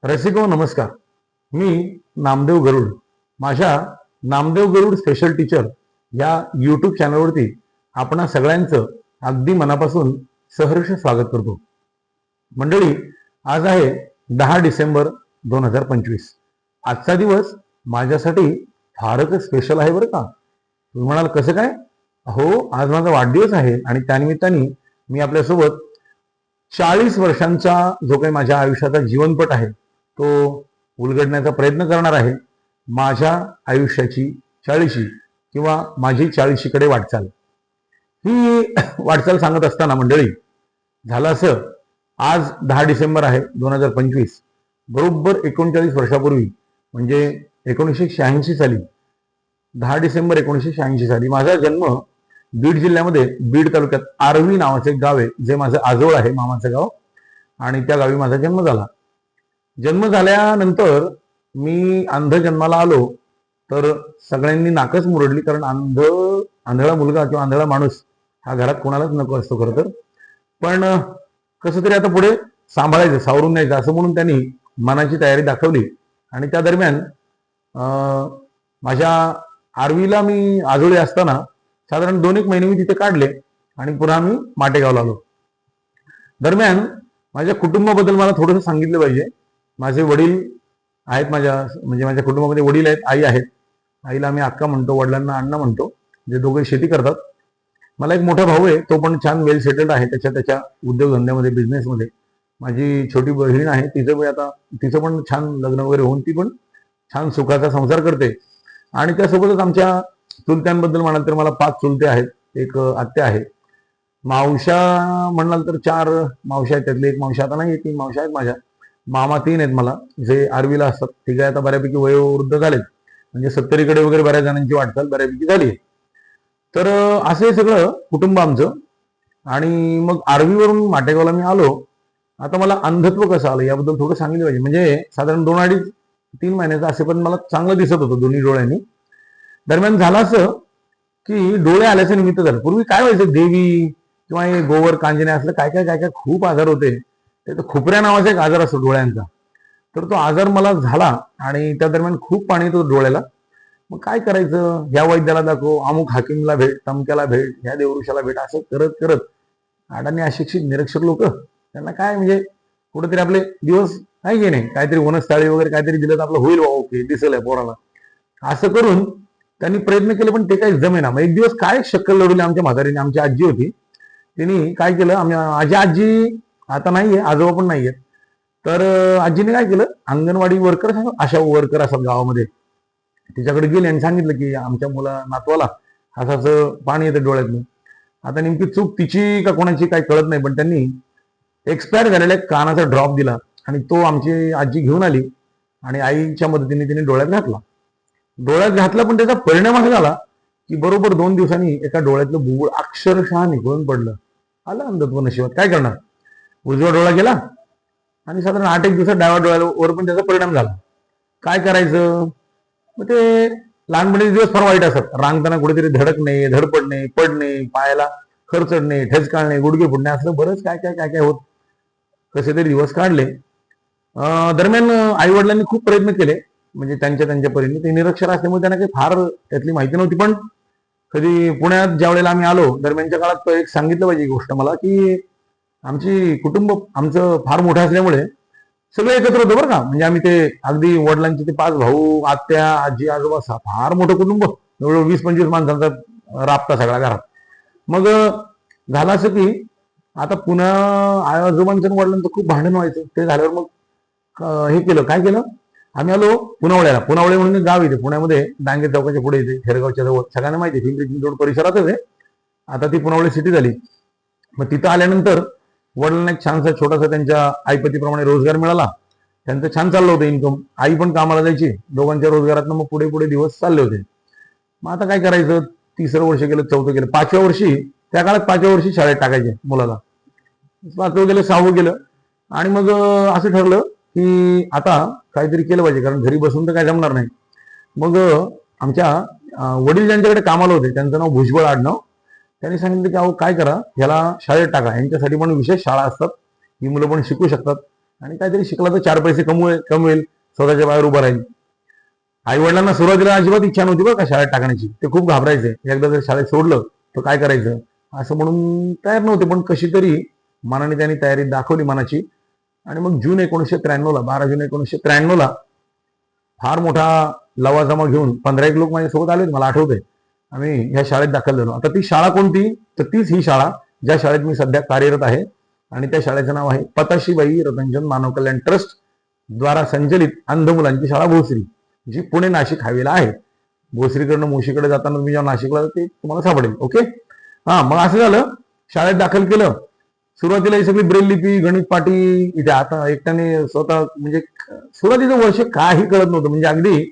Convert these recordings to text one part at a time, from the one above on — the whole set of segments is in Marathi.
रसिको नमस्कार. मी नामदेव गरुड. माझ्या नामदेव गरुड स्पेशल टीचर या यूट्यूब चॅनलवरती आपणा सगळ्यांचं अगदी मनापासून सहर्ष स्वागत करतो. मंडळी, आज आहे 10 डिसेंबर 2025. आजचा दिवस माझ्यासाठी फारच स्पेशल आहे बरं का. तुम्ही म्हणाल कसं काय? हो, आज माझा वाढदिवस आहे आणि त्यानिमित्ताने मी आपल्यासोबत 40 वर्षांचा जो काही माझ्या आयुष्याचा जीवनपट आहे तो उलगडण्याचा प्रयत्न करणार आहे. माझ्या आयुष्याची 40शी किंवा माझी 40शीकडे वाटचाल. ही वाटचाल सांगत असताना मंडळी, झालं असं, आज 10 डिसेंबर आहे 2025. बरोबर 39 वर्षापूर्वी म्हणजे 1986 साली, 10 डिसेंबर 1986 साली माझा जन्म बीड जिल्ह्यामध्ये बीड तालुक्यात आर्वी नावाचे एक गाव आहे, जे माझं आजोळ आहे, मामाचं गाव, आणि त्या गावी माझा जन्म झाला. जन्म झाल्यानंतर मी अंध जन्माला आलो तर सगळ्यांनी नाकच मुरडली, कारण आंधळा मुलगा किंवा आंधळा माणूस हा घरात कोणालाच नको असतो खरं तर. पण कसं तरी आता पुढे सांभाळायचं, सावरून न्यायचं असं म्हणून त्यांनी मनाची तयारी दाखवली. आणि त्या दरम्यान माझ्या आर्वीला मी आजोळी असताना साधारण 2-1 महिने मी तिथे काढले आणि पुन्हा मी माटेगावला आलो. दरम्यान माझ्या कुटुंबाबद्दल मला थोडंसं सांगितलं पाहिजे. माझे वडील आहेत, माझ्या कुटुंबामध्ये वडील आहेत, आई आहेत. आईला आम्ही अक्का म्हणतो, वडिलांना अण्णा म्हणतो, जे दोघे शेती करतात. मला एक मोठा भाऊ आहे, तो पण छान वेल सेटल्ड आहे त्याच्या उद्योगधंद्यामध्ये, बिझनेसमध्ये. माझी छोटी बहीण आहे, तिचं पण छान लग्न वगैरे होऊन ती पण छान सुखाचा संसार करते. आणि त्यासोबतच आमच्या चुलत्यांबद्दल म्हणाल तर मला 5 चुलते आहेत, एक आत्या आहे. मावशा म्हणाल तर 4 मावशा आहेत, त्यातले एक मावशा आता नाही, 3 मावशा आहेत माझ्या. मामा 3 आहेत मला, जे आर्वीला असतात. तिघे आता बऱ्यापैकी वयोवृद्ध झालेत, म्हणजे 70कडे वगैरे बऱ्याच जणांची वाटचाल बऱ्यापैकी झाली. तर असं हे सगळं कुटुंब आमचं. आणि मग आर्वीवरून माटेगावला मी आलो. आता मला अंधत्व कसं आलं याबद्दल थोडं सांगितलं पाहिजे. म्हणजे साधारण 2-2.5-3 महिन्याचं असेपर्यंत मला चांगलं दिसत होतं दोन्ही डोळ्यांनी. दरम्यान झालं असं की डोळे आल्याचं निमित्त झालं. पूर्वी काय व्हायचं, देवी किंवा हे गोवर कांजिण्या असलं काय काय काय काय खूप आजार होते. तर खुपऱ्या नावाचा एक आजार असतो डोळ्यांचा. तर तो आजार मला झाला आणि त्या दरम्यान खूप पाणी येतो डोळ्याला. मग काय करायचं, ह्या वैद्याला दाखव, अमुक हाकीमला भेट, तमक्याला भेट, ह्या देवऋषाला भेट, असं करत करत अडाणी अशिक्षित निरक्षर लोक, त्यांना काय म्हणजे कुठेतरी आपले दिवस नाही की नाही, काहीतरी वनस्थळी वगैरे काहीतरी दिलं तर आपलं होईल, ओके दिसेल आहे पोराला, असं करून त्यांनी प्रयत्न केले, पण ते काही जमेना. मग एक दिवस काय शक्कल लढवली आमच्या म्हातारीने. आमची आजी होती, तिने काय केलं, माझी आजी आता नाहीये, आजोबा पण नाहीये. तर आजीने काय केलं, अंगणवाडी वर्कर, अशा वर्कर असतात गावामध्ये, तिच्याकडे गेले आणि सांगितलं की आमच्या नातवाला असं असं पाणी येतं डोळ्यातनं. आता नेमकी चूक तिची का कोणाची काही कळत नाही, पण त्यांनी एक्सपायर झालेला एक कानाचा ड्रॉप दिला आणि तो आमची आजी घेऊन आली आणि आईच्या मदतीने तिने डोळ्यात घातला. पण त्याचा परिणाम असा झाला की बरोबर 2 दिवसांनी एका डोळ्यातलं बुबुळ अक्षरशः निघून पडलं. आलं अंधत्व नशिबात, काय करणार. उजवा डोळा गेला आणि साधारण 8-1 दिवसात डाव्या डोळ्यावर पण त्याचा परिणाम झाला. काय करायचं. मग ते लहानपणीचे दिवस फार वाईट असतात. रांगताना कुठेतरी धडकणे, धडपडणे, पडणे, पायाला खरचडणे, ठेचकाळणे, गुडघे फुटणे, असं बरंच काय काय काय काय होत. कसे तरी दिवस काढले. दरम्यान आई वडिलांनी खूप प्रयत्न केले, म्हणजे त्यांच्या परीने. ते निरक्षर असल्यामुळे त्यांना काही फार त्यातली माहिती नव्हती. पण कधी पुण्यात ज्या वेळेला आम्ही आलो, दरम्यानच्या काळात एक सांगितलं पाहिजे गोष्ट मला, की आमची कुटुंब आमचं फार मोठं असल्यामुळे सगळे एकत्र होतं बरं का. म्हणजे आम्ही ते अगदी वडिलांचे ते 5 भाऊ, आत्या, आजी, आजोबा, फार मोठं कुटुंब, जवळजवळ 20-25 माणसांचा राबता सगळ्या घरात. मग झालं असं की आता पुन्हा आजोबांचं वडिलांचं खूप भांडण व्हायचं. ते झाल्यावर मग हे केलं, काय केलं, आम्ही आलो पुनावळ्याला. पुनावळे म्हणून गाव येते पुण्यामध्ये, डांगे चौकाच्या पुढे येते, खेरगावच्या जवळ, सगळ्यांना माहिती, पिंपरी चिंचवड परिसरातच आहे. आता ती पुनावळे सिटी झाली. मग तिथं आल्यानंतर वडिलांना एक छानसा छोटासा त्यांच्या आईपतीप्रमाणे रोजगार मिळाला. त्यांचं छान चाललं होतं इन्कम. आई पण कामाला जायची. दोघांच्या रोजगारातनं मग पुढे पुढे दिवस चालले होते. मग आता काय करायचं, 3रं वर्ष गेलं, 4थं गेलं, 5व्या वर्षी, त्या काळात 5व्या वर्षी शाळेत टाकायचे मुलाला. 5वं गेलं, 6वं गेलं. आणि मग असं ठरलं की आता काहीतरी केलं पाहिजे, कारण घरी बसून तर काय जमणार नाही. मग आमच्या वडील ज्यांच्याकडे कामाला होते, त्यांचं नाव भुजबळ आडनाव, त्यांनी सांगितलं की अहो काय करा, ह्याला शाळेत टाका, यांच्यासाठी पण विशेष शाळा असतात, ही मुलं पण शिकू शकतात. आणि काहीतरी शिकला तर 4 पैसे कमवेल, स्वतःच्या पायावर उभं राहील. आई वडिलांना सुरुवातीला अजिबात इच्छा नव्हती बरं का शाळेत टाकण्याची. ते खूप घाबरायचे, एकदा जर शाळेत सोडलं तर काय करायचं असं म्हणून तयार नव्हते. पण कशी तरी मनाने त्यांनी तयारी दाखवली मनाची. आणि मग जून 1993ला 12 जून 1993ला फार मोठा लवाजमा घेऊन 15 लोक माझ्यासोबत आले. मला आठवतंय, आम्ही ह्या शाळेत दाखल झालो. आता ती शाळा कोणती, तर तीच ही शाळा ज्या शाळेत मी सध्या कार्यरत आहे. आणि त्या शाळेचं नाव आहे पताशीबाई रतनचंद मानव कल्याण ट्रस्ट द्वारा संचलित अंध मुलांची शाळा भोसरी, जी पुणे नाशिक हायवेला आहे. भोसरीकडनं मोशीकडे जाताना तुम्ही जेव्हा नाशिकला ते तुम्हाला सापडेल. ओके. मग असं झालं, शाळेत दाखल केलं. सुरुवातीला ही सगळी ब्रेल लिपी, गणित पाटी इथे. आता एकट्याने स्वतः म्हणजे सुरुवातीचं वर्ष काही कळत नव्हतं. म्हणजे अगदी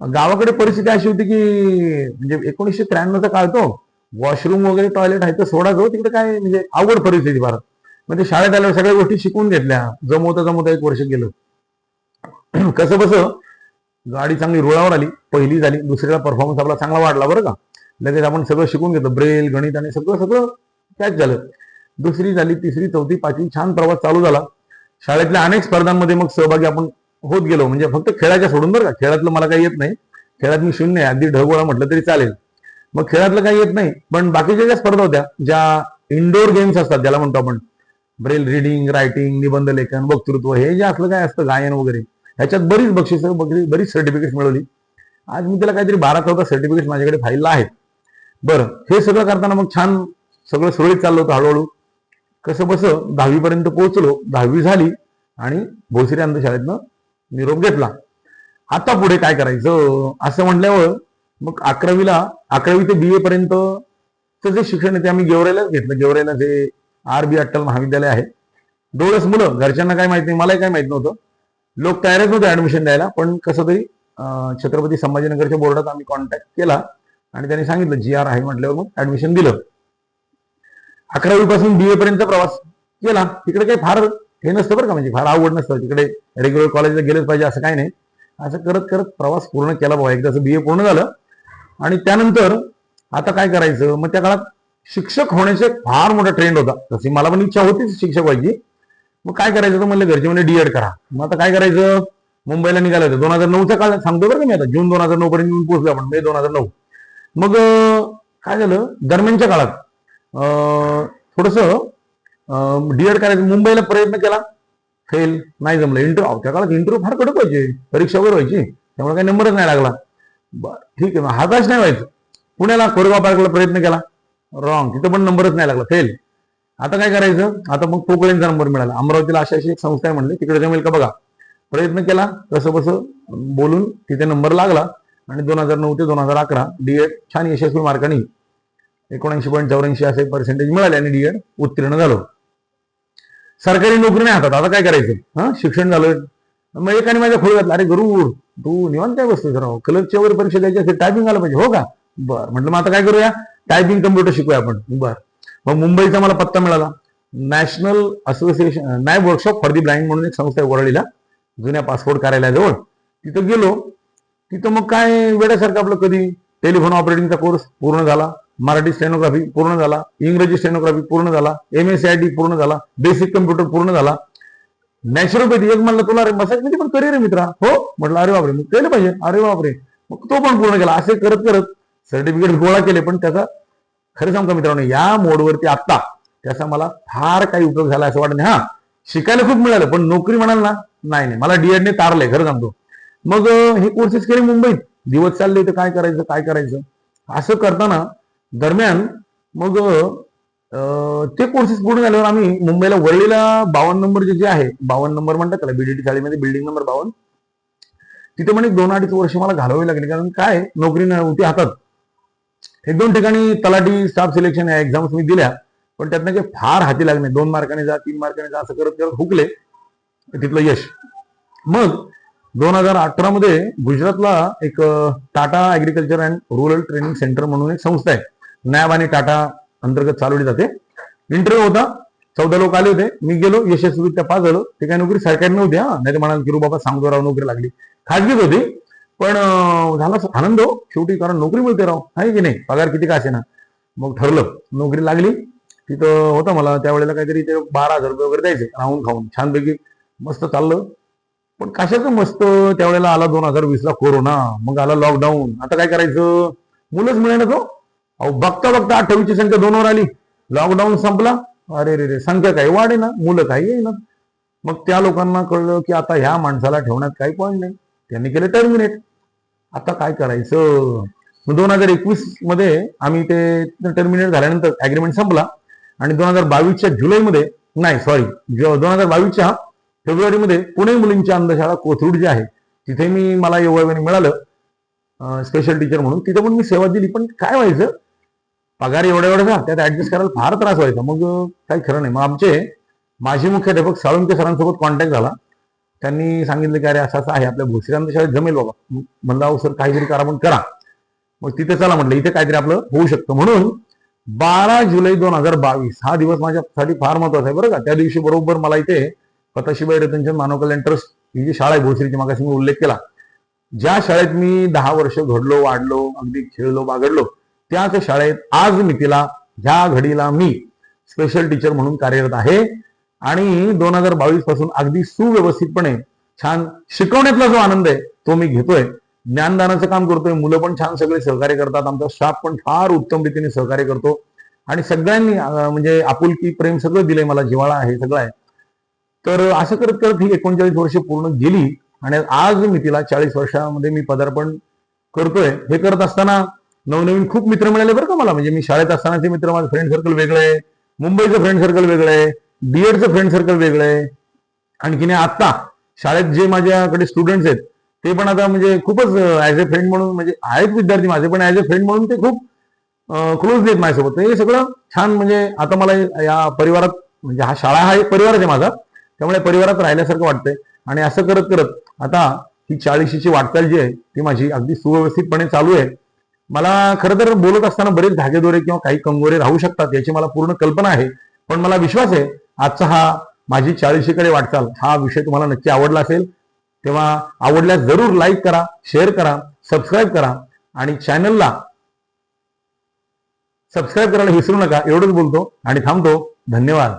गावाकडे परिस्थिती अशी होती की म्हणजे 1993चा काळ तो, वॉशरूम वगैरे टॉयलेट आहे तर सोडा जाऊ तिकडे, काय म्हणजे अवघड परिस्थिती भारत. म्हणजे शाळेत आल्यावर सगळ्या गोष्टी शिकून घेतल्या. जमवता 1 वर्ष गेलं. कसं बसं गाडी चांगली रुळावर आली. पहिली झाली, दुसरीला परफॉर्मन्स आपला चांगला वाढला बरं का. लगेच आपण सगळं शिकून घेतो, ब्रेल, गणित आणि सगळं कॅच झालं. दुसरी झाली, तिसरी, चौथी, पाचवी, छान प्रवास चालू झाला. शाळेतल्या अनेक स्पर्धांमध्ये मग सहभागी आपण होत गेलो. म्हणजे फक्त खेळाच्या सोडून बरं का, खेळातलं मला काही येत नाही, खेळात मी शून्य आहे, अगदी ढगोळा म्हटलं तरी चालेल. मग खेळातलं काही येत नाही, पण बाकीच्या ज्या स्पर्धा होत्या, ज्या इंडोर गेम्स असतात ज्याला म्हणतो आपण, ब्रेल रीडिंग, रायटिंग, निबंध लेखन, वक्तृत्व, हे जे असलं काय असतं, गायन वगैरे, ह्याच्यात बरीच बक्षिसं, बरीच सर्टिफिकेट्स मिळवली. आज मी त्याला काहीतरी 12-14 सर्टिफिकेट्स माझ्याकडे फाईलला आहेत. बरं, हे सगळं करताना मग छान सगळं सुरळीत चाललं होतं. हळूहळू कसं बसं 10वी पर्यंत पोहोचलो. 10वी झाली आणि भोसरी अंधशाळेतनं निरोप घेतला. आता पुढे काय करायचं असं म्हटल्यावर मग 11वी ते BA पर्यंत जे शिक्षण आहे ते आम्ही गेवराईलाच घेतलं. गेवराईला जे RB अट्टल महाविद्यालय आहे. 2च मुलं, घरच्यांना काय माहित नाही, मलाही काय माहित नव्हतं. लोक तयारच नव्हते ऍडमिशन द्यायला. पण कसं तरी छत्रपती संभाजीनगरच्या बोर्डात आम्ही कॉन्टॅक्ट केला आणि त्यांनी सांगितलं GR आहे म्हटल्यावर मग ऍडमिशन दिलं. 11वी पासून BA पर्यंत प्रवास केला. तिकडे काही फार हे नसतं बरं का, म्हणजे फार आवड नसतं तिकडे, रेग्युलर कॉलेजला गेलंच पाहिजे असं काही नाही. असं करत करत प्रवास पूर्ण केला बाबा. एकदाचं BA पूर्ण झालं आणि त्यानंतर आता काय करायचं. मग त्या काळात शिक्षक होण्याचे फार मोठा ट्रेंड होता. तशी मला पण इच्छा होतीच शिक्षक व्हायची. मग काय करायचं तर म्हणलं घरचे म्हणजे D.Ed करा. मग आता काय करायचं, मुंबईला निघालं होतं. 2009चा काळ सांगतो बरं का मी, आता जून 2009 पर्यंत येऊन पोहोचलो आपण, मे 2009. मग काय झालं, दरम्यानच्या काळात थोडस D.Ed करायचं, मुंबईला प्रयत्न केला, फेल, नाही जमलं. इंटरव्ह्यू, त्या काळात इंटरव्ह्यू फार कडक व्हायचे, परीक्षा वगैरे व्हायची, त्यामुळे काही नंबरच नाही लागला. बरं ठीक आहे, हताश नाही व्हायचं. पुण्याला कोरेगाव पार्कला प्रयत्न केला, रॉंग, तिथं पण नंबरच नाही लागला, फेल. आता काय करायचं, आता मग पोकळेंचा नंबर मिळाला. अमरावतीला अशी एक संस्था आहे म्हणले, तिकडे जमेल का बघा. प्रयत्न केला, कसं बसं बोलून तिथे नंबर लागला आणि 2009 ते 2011 D.Ed छान यशस्वी मार्काने 79.84 असे पर्सेंटेज मिळाले आणि D.Ed उत्तीर्ण झालो. सरकारी नोकरी नाही हातात, आता काय करायचं, शिक्षण झालं. मग एकाने माझ्या खोली घातला, अरे गरुड तू निवांत काय बसतोय, जरा क्लर्कची वगैरे परीक्षा द्यायची असेल, टायपिंग आलं पाहिजे. हो का, बरं म्हटलं मग आता काय करूया, टायपिंग कम्प्युटर शिकूया आपण. बरं, मग मुंबईचा मला पत्ता मिळाला. नॅशनल असोसिएशन नाही वर्कशॉप फॉर दी ब्लाइंड म्हणून एक संस्था आहे वरळीला, जुन्या पासपोर्ट कार्यालयाजवळ. तिथं गेलो. तिथं मग काय वेळासारखं आपलं कधी टेलिफोन ऑपरेटिंगचा कोर्स पूर्ण झाला, मराठी स्टेनोग्राफी पूर्ण झाला, इंग्रजी स्टेनोग्राफी पूर्ण झाला, MSCIT पूर्ण झाला, बेसिक कम्प्युटर पूर्ण झाला, नॅचरोपॅथी एक म्हणलं तुला रे मसाज मध्ये पण करिअर आहे मित्रा. हो म्हटलं, अरे बापरे, मग केलं पाहिजे. अरे बापरे, मग तो पण पूर्ण केला. असे करत करत सर्टिफिकेट गोळा केले. पण त्याचा खरं सांगतो मित्रांनो, या मोडवरती आत्ता त्याचा मला फार काही उपयोग झाला असं वाटत नाही. हा, शिकायला खूप मिळालं, पण नोकरी म्हणाल ना, नाही, मला D.Ed ने तारलंय, खरं सांगतो. मग हे कोर्सेस केले मुंबईत, दिवस चालले तर काय करायचं असं करताना दरम्यान मग ते कोर्सेस पूर्ण झाल्यावर आम्ही मुंबईला वरळीला 52 नंबर जे आहे, 52 नंबर म्हणतात त्याला, BDT शाळेमध्ये बिल्डिंग नंबर 52, तिथे म्हणे 2-2.5 वर्ष मला घालवावी लागली. कारण काय, नोकरी नव्हती हातात. 1-2 ठिकाणी तलाठी स्टाफ सिलेक्शन या एक्झाम्स मी दिल्या, पण त्यातनं काही फार हाती लागले. 2 मार्काने जा, 3 मार्काने जा, असं करत करत हुकले तिथलं यश. मग 2018 मध्ये गुजरातला एक Tata agriculture and rural training centre म्हणून एक संस्था आहे, नॅब आणि टाटा अंतर्गत चालवली जाते. इंटरव्ह्यू होता, 14 लोक आले होते. मी गेलो, यशस्वीरित्या पास झालो. ते काही नोकरी सरकारी नव्हती, नाही तर म्हणाल की बाबा सांगतो राव नोकरी लागली, खाजगीच होती. पण झाला आनंद हो शेवटी, कारण नोकरी मिळते राव, आहे की नाही, पगार किती का असे ना. मग ठरलं, नोकरी लागली. तिथं होतं मला त्यावेळेला काहीतरी ते 12,000 रुपये वगैरे द्यायचे, राहून खाऊन छानपैकी. मस्त चाललं. पण कशाचं मस्त, त्यावेळेला आला 2020 ला कोरोना, मग आला लॉकडाऊन. आता काय करायचं, मुलंच मिळेना तो. अहो बघता बघता 28ची संख्या 2 वर आली, लॉकडाऊन संपला. अरे रे रे, संख्या काही वाढे ना, मुलं काही येईना. मग त्या लोकांना कळलं की आता ह्या माणसाला ठेवण्यात काही पॉईंट नाही, त्यांनी केलं टर्मिनेट. आता काय करायचं. 2021 मध्ये आम्ही ते टर्मिनेट झाल्यानंतर अग्रीमेंट संपला आणि 2022च्या जुलैमध्ये, नाही सॉरी, 2022च्या फेब्रुवारीमध्ये पुणे मुलींची अंधशाळा कोथरूड जी आहे तिथे मला योगायोगाने मिळालं स्पेशल टीचर म्हणून. तिथे पण मी सेवा दिली. पण काय व्हायचं, पगार एवढा एवढा त्यात ऍडजस्ट करायला फार त्रास व्हायचा. मग काही खरं नाही. मग आमचे माजी मुख्याध्यापक साळुंके सरांसोबत कॉन्टॅक्ट झाला. त्यांनी सांगितलं की अरे असं असं आहे आपल्या भोसरी अंधशाळेत, जमेल बाबा. म्हणलं अहो सर काहीतरी करा, पण करा. मग तिथे चला म्हटलं, इथे काहीतरी आपलं होऊ शकतं. म्हणून 12 जुलै 2022 हा दिवस माझ्यासाठी फार महत्वाचा आहे बरं का. त्या दिवशी बरोबर मला इथे पताशीबाई रतनचंद मानव कल्याण ट्रस्ट ही जी शाळा आहे भोसरीची, मागाशी मी उल्लेख केला, ज्या शाळेत मी 10 वर्ष घडलो, वाढलो, अगदी खेळलो, बागडलो, त्याच शाळेत आज मितीला ह्या घडीला मी स्पेशल टीचर म्हणून कार्यरत आहे. आणि 2022 पासून अगदी सुव्यवस्थितपणे छान शिकवण्यातला जो आनंद आहे तो मी घेतोय. ज्ञानदानाचं काम करतोय. मुलं पण छान सगळे सहकार्य करतात. आमचा स्टाफ पण फार उत्तम रीतीने सहकार्य करतो. आणि सगळ्यांनी म्हणजे आपुलकी, प्रेम सगळं दिलंय मला, जिव्हाळा आहे, सगळं आहे. तर असं करत करत ही 39 वर्ष पूर्ण गेली आणि आज मी तिला 40 वर्षामध्ये मी पदार्पण करतोय. हे करत असताना नवनवीन खूप मित्र मिळाले बरं का मला. म्हणजे मी शाळेत असतानाचे मित्र, माझं फ्रेंड सर्कल वेगळं आहे, मुंबईचं फ्रेंड सर्कल वेगळं आहे, बीएडचं फ्रेंड सर्कल वेगळं आहे. आणखीन आता शाळेत जे माझ्याकडे स्टुडंट्स आहेत ते पण आता म्हणजे खूपच ऍज अ फ्रेंड म्हणून, म्हणजे आहेत विद्यार्थी माझे पण ऍज अ फ्रेंड म्हणून ते खूप क्लोज आहेत माझ्यासोबत. हे सगळं छान. म्हणजे आता मला या परिवारात, म्हणजे हा शाळा हा एक परिवारच आहे माझा, त्यामुळे परिवारात राहिल्यासारखं वाटतंय. आणि असं करत करत आता ही 40ची वाटचाल जी आहे ती माझी अगदी सुव्यवस्थितपणे चालू आहे. मला खरं तर बोलत असताना बरेच धागेदोरे किंवा काही कंगोरे राहू शकतात याची मला पूर्ण कल्पना आहे. पण मला विश्वास आहे आजचा हा माझी 40कडे वाटचाल हा विषय तुम्हाला नक्की आवडला असेल. तेव्हा आवडल्यास जरूर लाईक करा, शेअर करा, सबस्क्राईब करा आणि चॅनलला सबस्क्राईब करायला विसरू नका. एवढंच बोलतो आणि थांबतो. धन्यवाद.